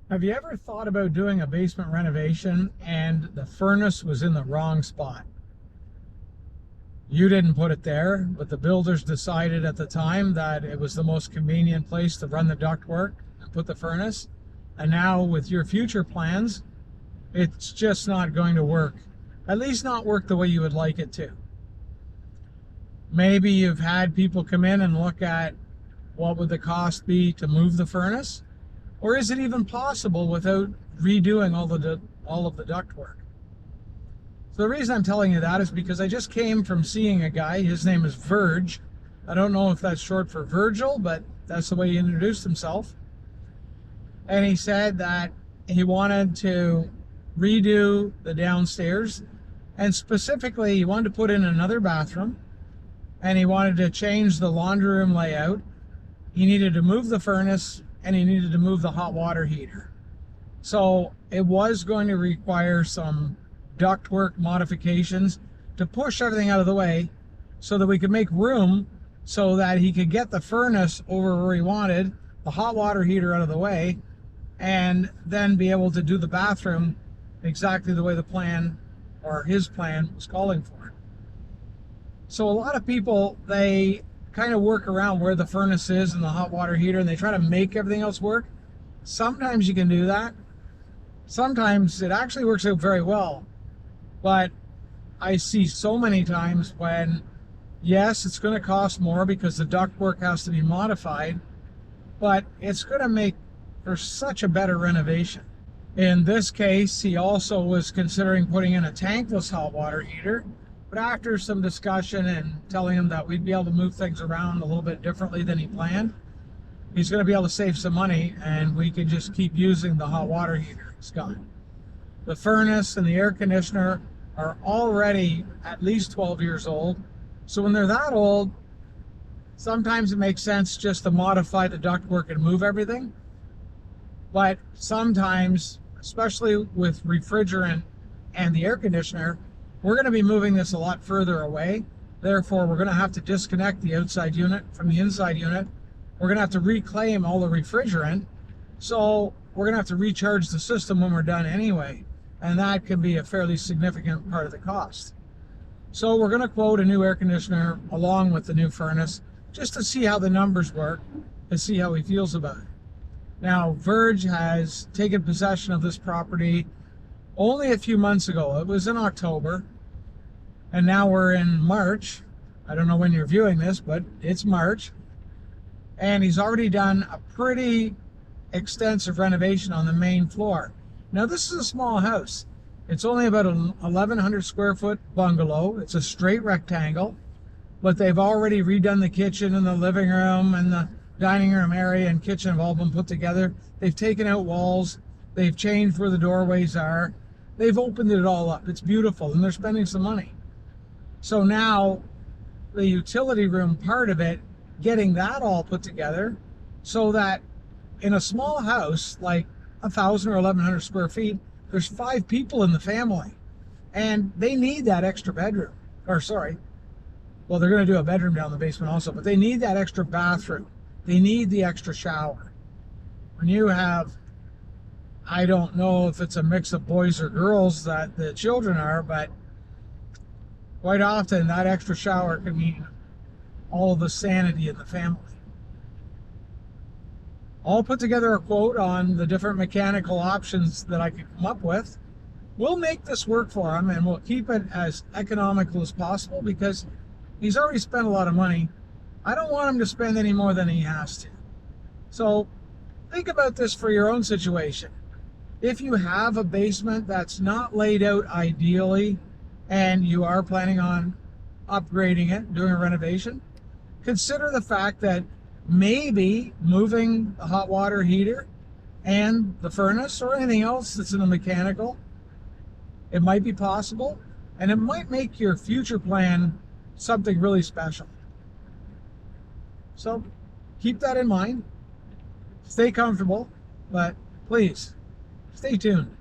Have you ever thought about doing a basement renovation and the furnace was in the wrong spot? You didn't put it there, but the builders decided at the time that it was the most convenient place to run the ductwork and put the furnace. And now with your future plans, it's just not going to work. At least not work the way you would like it to. Maybe you've had people come in and look at what would the cost be to move the furnace? Or is it even possible without redoing all of the ductwork? So the reason I'm telling you that is because I just came from seeing a guy. His name is Verge. I don't know if that's short for Virgil, but that's the way he introduced himself. And he said that he wanted to redo the downstairs, and specifically he wanted to put in another bathroom, and he wanted to change the laundry room layout. He needed to move the furnace, and he needed to move the hot water heater. So it was going to require some ductwork modifications to push everything out of the way so that we could make room so that he could get the furnace over where he wanted, the hot water heater out of the way, and then be able to do the bathroom exactly the way the plan or his plan was calling for. So a lot of people, they kind of work around where the furnace is and the hot water heater, and they try to make everything else work. Sometimes you can do that. Sometimes it actually works out very well. But I see so many times when, yes, it's going to cost more because the ductwork has to be modified, but it's going to make for such a better renovation. In this case, he also was considering putting in a tankless hot water heater. But after some discussion and telling him that we'd be able to move things around a little bit differently than he planned, he's going to be able to save some money, and we can just keep using the hot water heater he's got. The furnace and the air conditioner are already at least 12 years old. So when they're that old, sometimes it makes sense just to modify the ductwork and move everything. But sometimes, especially with refrigerant and the air conditioner, we're going to be moving this a lot further away. Therefore, we're going to have to disconnect the outside unit from the inside unit. We're going to have to reclaim all the refrigerant. So we're going to have to recharge the system when we're done anyway. And that can be a fairly significant part of the cost. So we're going to quote a new air conditioner along with the new furnace just to see how the numbers work and see how he feels about it. Now, Verge has taken possession of this property only a few months ago. It was in October, and now we're in March. I don't know when you're viewing this, but it's March. And he's already done a pretty extensive renovation on the main floor. Now, this is a small house. It's only about an 1,100 square foot bungalow. It's a straight rectangle, but they've already redone the kitchen and the living room and the dining room area and kitchen have all been put together. They've taken out walls. They've changed where the doorways are. They've opened it all up. It's beautiful, and they're spending some money. So now the utility room part of it, getting that all put together so that in a small house, like 1,000 or 1,100 square feet, there's 5 people in the family, and they need that extra bedroom. Or sorry, well, they're going to do a bedroom down the basement also, but they need that extra bathroom. They need the extra shower. When you have, I don't know if it's a mix of boys or girls that the children are, but quite often that extra shower can mean all of the sanity in the family. I'll put together a quote on the different mechanical options that I could come up with. We'll make this work for him, and we'll keep it as economical as possible because he's already spent a lot of money. I don't want him to spend any more than he has to. So think about this for your own situation. If you have a basement that's not laid out ideally and you are planning on upgrading it, doing a renovation, consider the fact that maybe moving the hot water heater and the furnace or anything else that's in the mechanical, it might be possible, and it might make your future plan something really special. So keep that in mind. Stay comfortable, but please stay tuned.